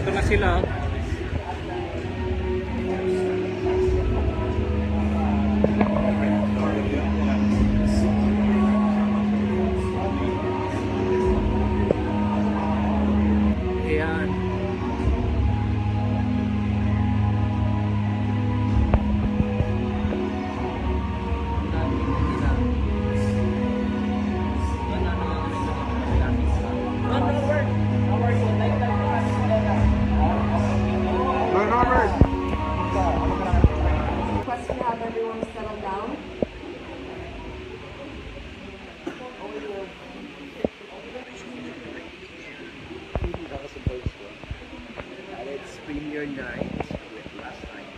Ito na sila. Ayan. Request to have everyone settle down. It's premiere night with last night.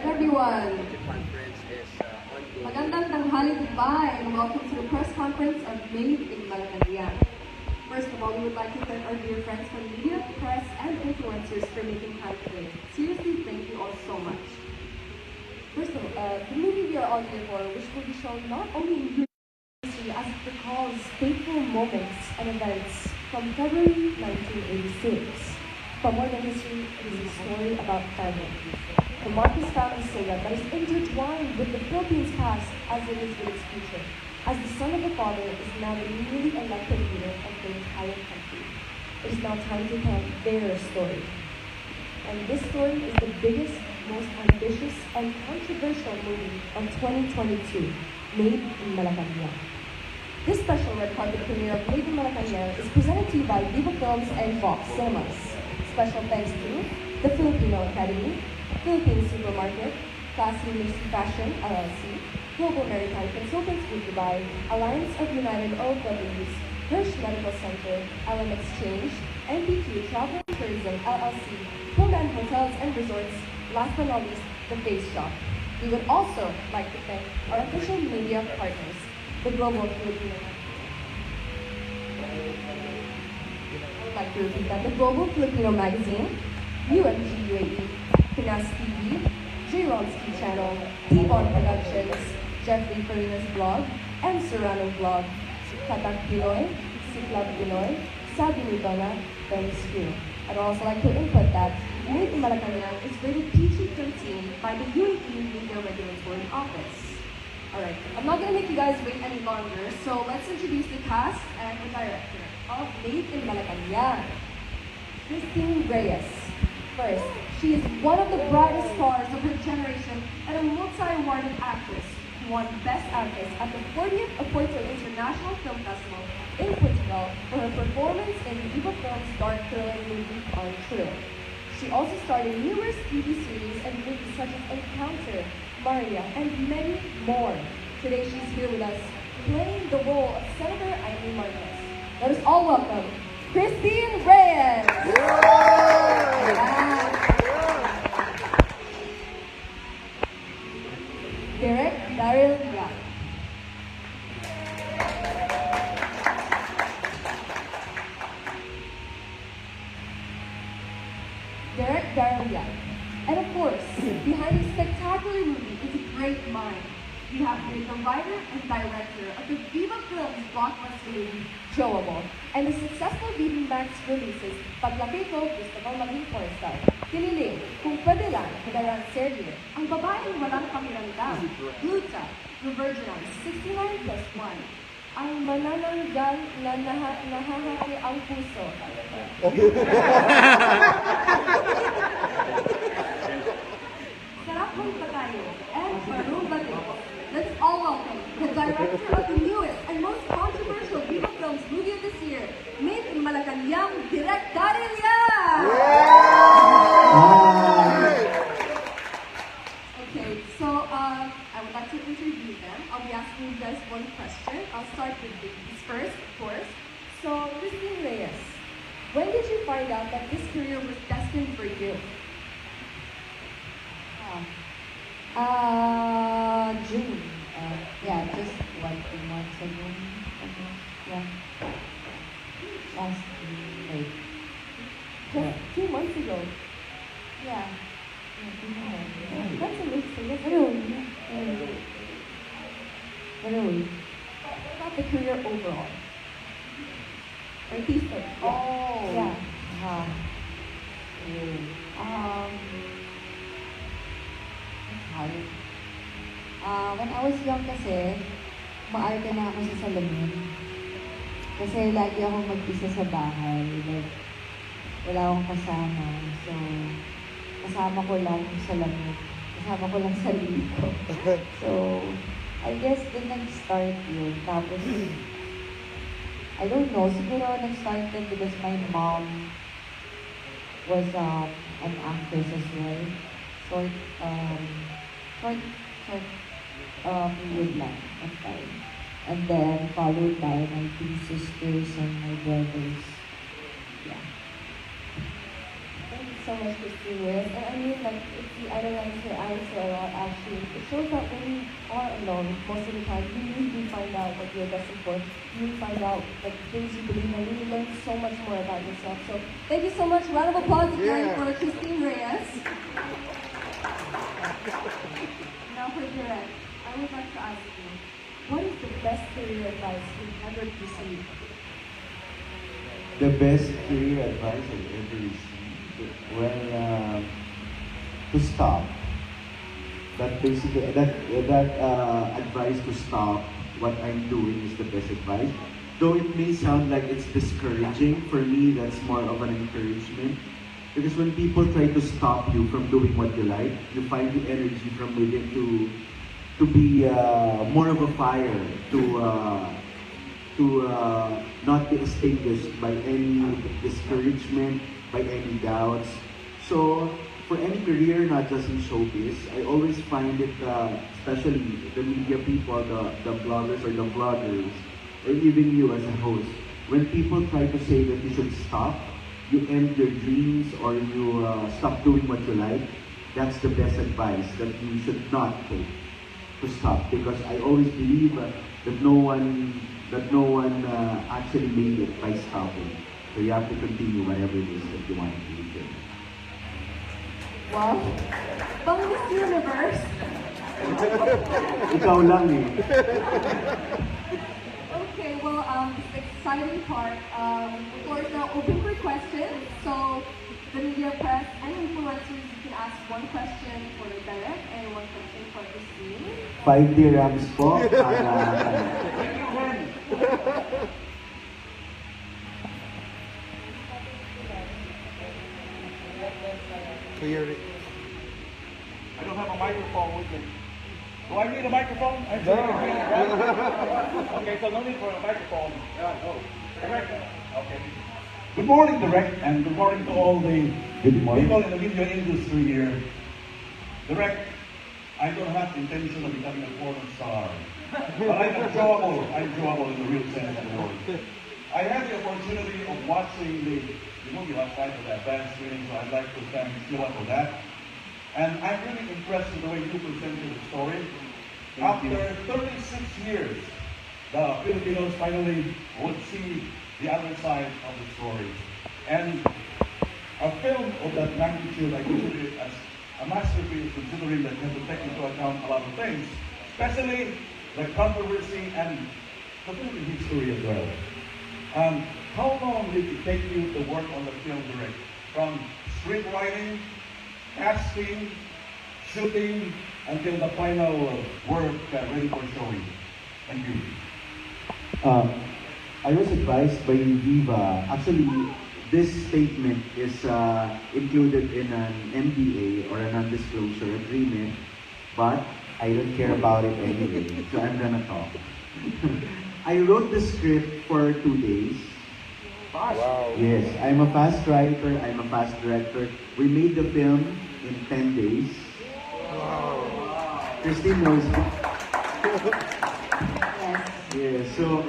Everyone, The conference is ongoing. magandang tanghali goodbye and welcome to the press conference of Maid in Malacañang. First of all, we would like to thank our dear friends from media, press, and influencers for making time today. Seriously, thank you all so much. First of all, the movie we are all here for, which will be shown not only in history as it recalls fateful moments and events from February 1986. But more than history, it is a story about family. The Marcos family saga that is intertwined with the Philippines' past as it is with its future. As the son of the father is now the newly elected leader of the entire country. It is now time to tell their story. And this story is the biggest, most ambitious, and controversial movie of 2022, Maid in Malacañang. This special red carpet premiere of Maid in Malacañang is presented to you by Viva Films and Fox Cinemas. Special thanks to the Filipino Academy, Philippine Supermarket, Classy Mixed Fashion LLC, Global Maritime Consultants Group Dubai, Alliance of United OFWs, Hirsch Medical Center, LM Exchange, NPQ Travel and Tourism LLC, Pullman Hotels and Resorts, last but not least, The Face Shop. We would also like to thank our official media partners, the Global Filipino. I would like to repeat that the Global Filipino Magazine, UMG UAE, Pinas TV, J. Ronski Channel, T-Bon Productions, Jeffrey Farina's Blog, and Serrano Vlog, Katak Pinoy, Siklab Pinoy, Sabi ni Donna, Ben's Crew. I'd also like to input that Maid in Malacañang is rated PG-13 by the UAE Media Regulatory Office. Alright, I'm not going to make you guys wait any longer, so let's introduce the cast and the director of Maid in Malacañang, Cristine Reyes. First, she is one of the brightest stars of her generation and a multi-awarded actress who won Best Actress at the 40th Oporto International Film Festival in Portugal for her performance in Viva Films' dark thriller movie On True. She also starred in numerous TV series and movies such as Encounter, Maria, and many more. Today she's here with us, playing the role of Senator Amy Marquez. Let us all welcome Cristine Reyes! Direk, Darryl, Direk, Darryl, and of course, behind this spectacular movie is a great mind. We have here the writer and director of the Viva Films blockbuster movie, Joable, and the successful Viva Max releases Paglaki Ko, Gusto Kong Maging Pornstar, Kiniling, Kung Pwede Lang, Kadaran Sergio, Ang Babaeng Walang Pakiramdam, Gluta, Revirginal, 69+1, Ang Manananggal na Nahahati Ang Puso. Sarap Mong Patayo, and Barubati. Let's all welcome the director of the newest and most controversial Viva Films movie of this year, Maid in Malacañang, Direk, Darryl! Okay, so I would like to interview them. I'll be asking you guys one question. I'll start with ladies first, of course. So, Cristine Reyes, when did you find out that this career was destined for you? June. Yeah, just 2 months ago. Yeah. Last May. Just 2 months ago. Yeah. That's amazing. That's Really? What about the career overall? Artistic. Oh. Yeah. you. It's hard. When I was young kasi, maarte na ako sa salamin. Kasi lagi akong mag-isa sa bahay. Like, wala akong kasama. So, kasama ko lang yung salamin. Kasama ko lang sarili ko. So, I guess din nag-start yun. Tapos, I don't know, siguro nag-start din because my mom was an actress as well. Short, period lang of time. And then followed by my two sisters and my brothers. Yeah. Thank you so much, Cristine. And I mean, like, if you idolize her answer a lot, actually, it shows that when you are alone, most of the time, you really do find out what you're destined for. You find out like things you believe in, and you learn so much more about yourself. So, thank you so much. Round of applause again for Cristine Reyes. Now for Direk, I would like to ask you, what is the best career advice you've ever received? The best career advice I've ever received, well, to stop. That basically, that advice to stop what I'm doing is the best advice. Though it may sound like it's discouraging, for me that's more of an encouragement. Because when people try to stop you from doing what you like, you find the energy from within to be more of a fire, to not be extinguished by any discouragement, by any doubts. So for any career, not just in showbiz, I always find it, especially the media people, the bloggers or the vloggers, or even you as a host, when people try to say that you should stop, you end your dreams, or you stop doing what you like, that's the best advice that you should not take, to stop. Because I always believe that no one actually made it by stopping. So you have to continue whatever it is that you want to do. Wow. Bang Miss Universe. Ikaw lang eh. Okay, well, this exciting part, the floor is now open for questions. So, the media, press, and influencers, you can ask one question for Direk and one question for Cristine. 5 dirhams po para... Clear it. I don't have a microphone with me. Do I need a microphone? I'm sure I need it, right? Okay, so no need for a microphone. Direk. Okay. Good morning, Direk, and good morning to all the people in the media industry here. Direk, I don't have the intention of becoming a porn star, but I'm enjoyable in the real sense of the word. I had the opportunity of watching the movie last night at the advanced screening, so I'd like to thank Sheila for that. And I'm really impressed with the way you presented the story. After 36 years, the Filipinos finally would see the other side of the story. And a film of that magnitude, I consider it as a masterpiece, considering that you have to take into account a lot of things, especially the controversy and the Philippine history as well. How long did it take you to work on the film, Direk? From script writing, casting, shooting, until the final work ready for showing. Thank you. I was advised by Viva. Actually, this statement is included in an NDA or a non-disclosure agreement, but I don't care about it anyway, so I'm gonna talk. I wrote the script for 2 days. Wow. Yes, I'm a fast writer, I'm a fast director. We made the film in 10 days. Wow. Cristine knows it. Yes. Yeah, so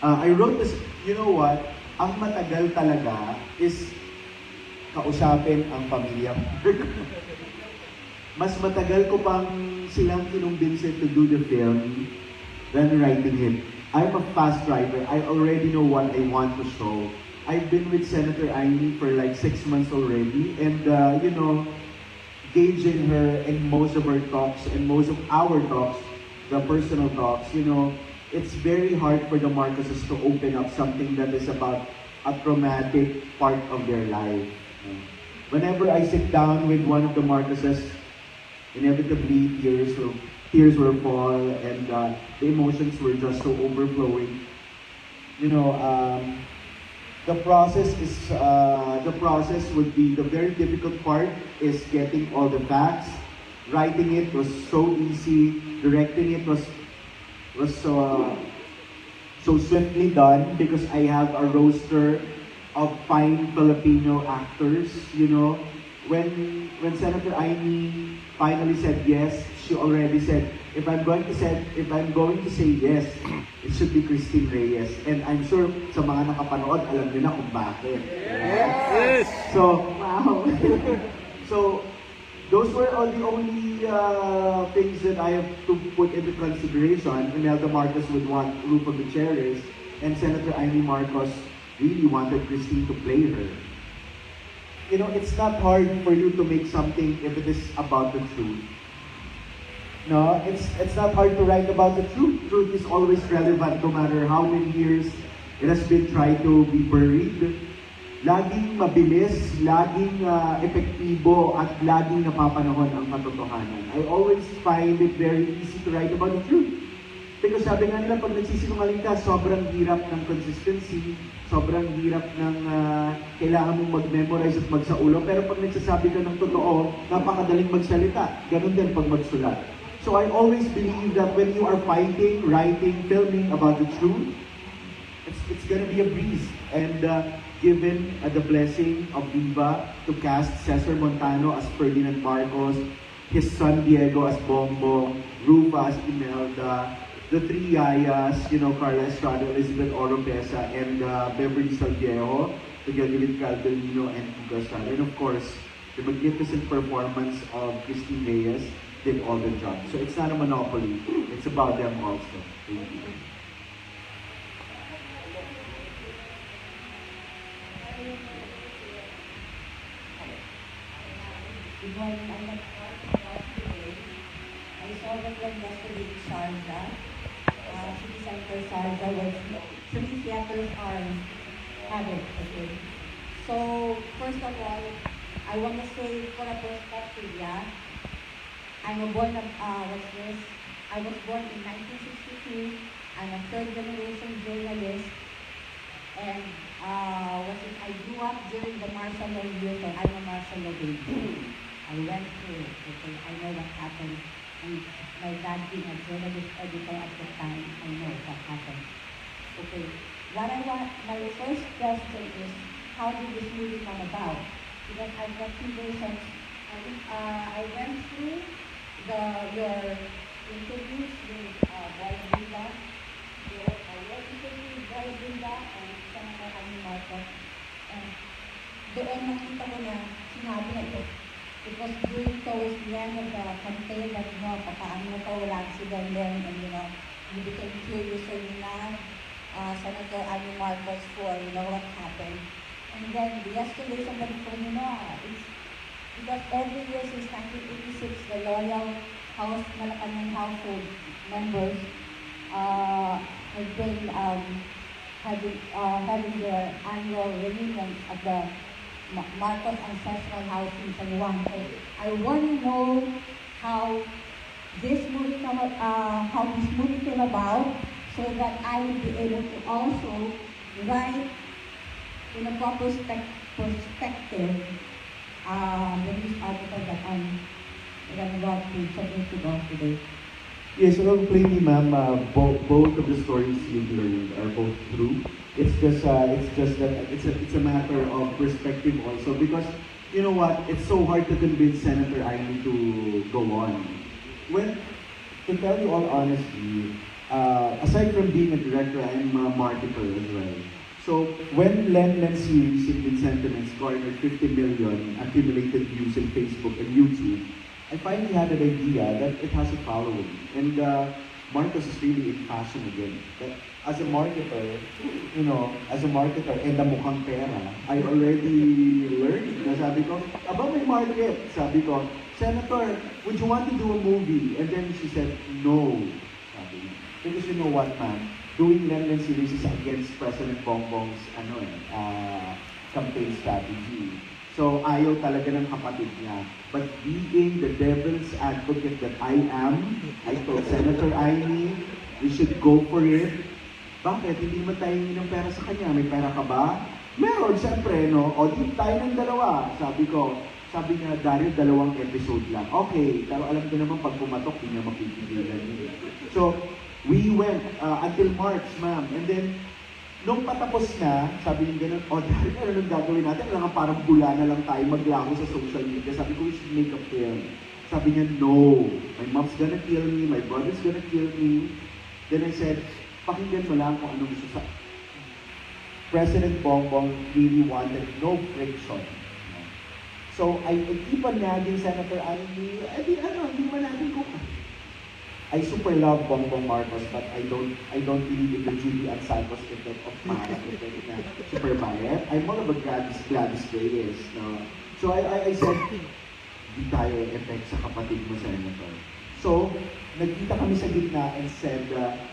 I wrote this, you know what? Ang matagal talaga is kausapin ang pamilya. Mas matagal ko pang silang kinumbinsin to do the film than writing it. I'm a fast writer. I already know what I want to show. I've been with Senator Aimee for like 6 months already, and you know, gauging her in most of her talks and most of our talks, the personal talks, you know, it's very hard for the Marcoses to open up something that is about a traumatic part of their life. whenever I sit down with one of the Marcoses, inevitably tears will fall, and the emotions were just so overflowing. You know, the process would be the very difficult part is getting all the facts. Writing it was so easy. Directing it was so swiftly done because I have a roster of fine Filipino actors. You know, when Senator Aimee finally said yes, she already said, if I'm going to say yes, it should be Cristine Reyes. And I'm sure sa mga nakapanood, alam nila kung bakit. Yes! So, Wow. so those were all the only things that I have to put into consideration. Imelda Marcos would want Rufa Gutierrez, and Senator Aimee Marcos really wanted Cristine to play her. You know, it's not hard for you to make something if it is about the truth. No, it's not hard to write about the truth. Truth is always relevant no matter how many years it has been tried to be buried. Laging mabilis, laging epektibo, at laging napapanahon ang katotohanan. I always find it very easy to write about the truth. Because sabi nga nila, pag nagsisinungaling ka, sobrang hirap ng consistency, sobrang hirap ng kailangan mong mag-memorize at magsaulo. Pero pag nagsasabi ka ng totoo, napakadaling magsalita. Ganun din pag magsulat. So I always believe that when you are fighting, writing, filming about the truth, it's gonna be a breeze. And given the blessing of Viva to cast Cesar Montano as Ferdinand Marcos, his son Diego as Bongbong, Rufa as Imelda, the three Yayas, you know, Carla Estrada, Elizabeth Oropesa, and Beverly Salviejo, together with Caldelino and Kiko Estrada. And of course, the magnificent performance of Cristine Reyes did all the job. So it's not a monopoly, it's about them also. Thank you. Good morning, I'm not today. I saw that one yesterday in Sharjah. City Center Sharjah was three theaters are added. Okay. So first of all, I want to say for a perspective, yeah. I was born in 1962. I'm a third generation journalist, and I grew up during the martial law years, so I'm a martial law baby. I went through it, okay, I know what happened. And my dad being a journalist editor at the time, I know what happened. Okay, my first question is, how did this movie come about? Because I've got two versions. I went through your interviews with Boy Binda, your interview with Boy Binda and Senator Aimee Marcos. And doon nakita ko na sinabi na ito. It was towards the end of the campaign that, you know, papaano ka, wala accident then, and, you know, you became curious and you now, Senator Aimee Marcos for, you know, what happened. And then yesterday somebody told me, no, it's because every year since 1986, the loyal Malacañang household members have been having their annual reunion at the Marcos Ancestral House in San Juan. So I want to know how this movie came about, so that I will be able to also write in a proper perspective the news article that I'm about to submit to God today. Yes, so plainly, ma'am, both of the stories you've learned are both true. It's just that it's a matter of perspective also, because you know what, it's so hard to convince Senator Aimee to go on. When, to tell you all honestly, aside from being a director, I'm a marketer as well. So when Len series in Sentiments garnered 50 million accumulated views in Facebook and YouTube, I finally had an idea that it has a following. And Marcos is really in fashion again. But as a marketer, you know, and the mukhang pera, I already learned na sabi ko, about my market, sabi ko, Senator, would you want to do a movie? And then she said, no, sabi. Because you know what, ma'am, doing Len series is against President Bongbong's campaign strategy. So, ayaw talaga ng kapatid niya. But being the devil's advocate that I am, I told Senator Amy, we should go for it. Bakit? Hindi mo tayo ng pera sa kanya. May pera ka ba? Meron, siyempre, no? O, di tayo ng dalawa. Sabi niya, Darryl, 2 episode lang. Okay, pero alam ko naman, pag pumatok, hindi niya mapipigilan. So, we went until March, ma'am. And then, nung patapos na, sabi niya gano'n, Darryl, ano nang gagawin natin? Alam nga, parang bula na lang tayo maglaho sa social media. Sabi ko, we should make a film. Sabi niya, no. My mom's gonna kill me, my brother's gonna kill me. Then I said, pakinggan mo lang kung ano gusto sa... President Bongbong really wanted no friction. So, I keep on nagging Senator Amy, hindi man natin kung... I super love Bongbong Marcos, but I don't believe in the Julian Santos effect of Mara effect na super bayad. I'm more of a Gladys Reyes, no? So, I said, di tayo effect sa kapatid mo, Senator. So, nagkita kami sa gitna and said,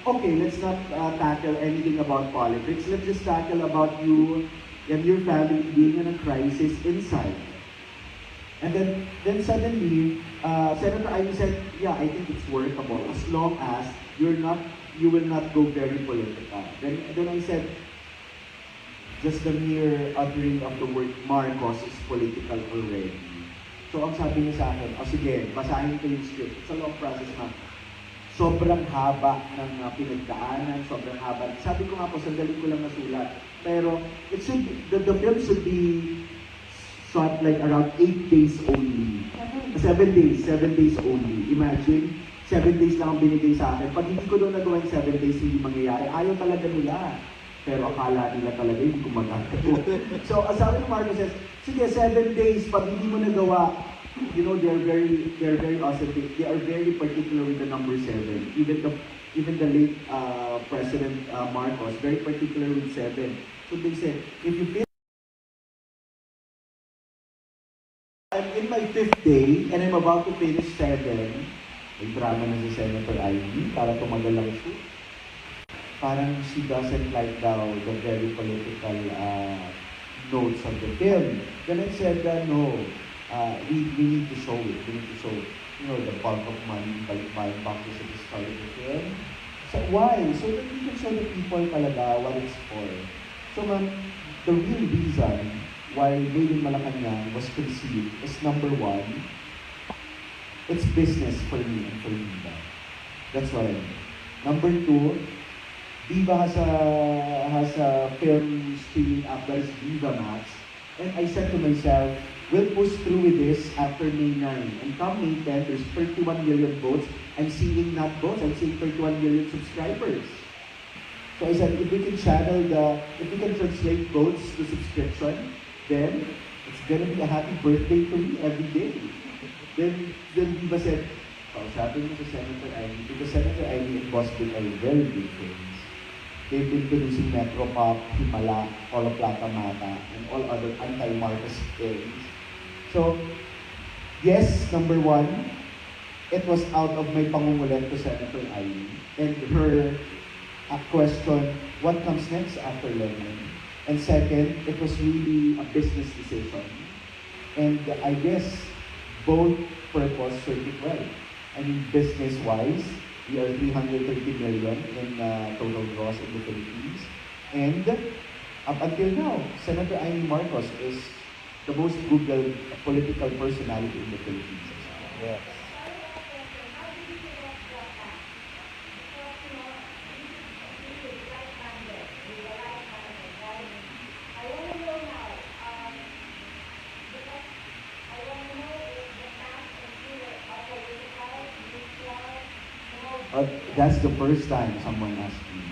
okay, let's not tackle anything about politics. Let's just tackle about you and your family being in a crisis inside. And then suddenly, Senator Ivy said, yeah, I think it's workable as long as you will not go very political. Then I said, just the mere uttering of the word Marcos is political already. So ang sabi niya sa akin, sige, basahin ko yung script. It's a long process na sobrang haba ng pinagdaanan, sobrang haba. Sabi ko nga po, sandali ko lang nasulat. Pero it should be, the film should be shot like around 8 days only. 7 days only. Imagine, 7 days lang ang binigay sa akin. Pag hindi ko doon nagawa yung 7 days, hindi mangyayari. Ayaw talaga nila. Pero akala nila talaga hindi ko magagawa. So, asabi ng Marcos says, sige, 7 days, pag hindi mo nagawa, you know, they're very awesome. They are very particular with the number 7. Even the late President Marcos, very particular with 7. So they said, if you feel I'm in my 5th day, and I'm about to finish 7. May drama na si Senator Ivy, para tumagal lang siya. Parang she doesn't like daw the very political notes of the film. Then I said, no, we need to show it. We need to show, you know, the bulk of money buying boxes at the start of the film. So why? So that we can show the people talaga what it's for. So ma'am, the real reason why Maid in Malacañang was conceived is number 1, it's business for me and for Viva. That's what I mean. Number 2, Viva has a film streaming app that is Viva Max. And I said to myself, we'll push through with this after May 9. And come May 10, there's 31 million votes. I'm seeing not votes, I'm seeing 31 million subscribers. So I said, if we can translate votes to subscription, then it's gonna be a happy birthday to me every day. Then Viva said, sabi mo sa Senator Ivy, because Senator Ivy and Boss Bill are very big friends. They've been producing Metro Pop, Himala, Olo Plata Mata, and all other anti-Marcos things. So, yes, number 1, it was out of my pangungulit to Senator Ivy. And her question, what comes next after Lemon? And second, it was really a business decision. And I guess both purpose served it well. I mean, business-wise, we are 330 million in total gross in the Philippines. And up until now, Senator Amy Marcos is the most Googled political personality in the Philippines. Yes. That's the first time someone asked me.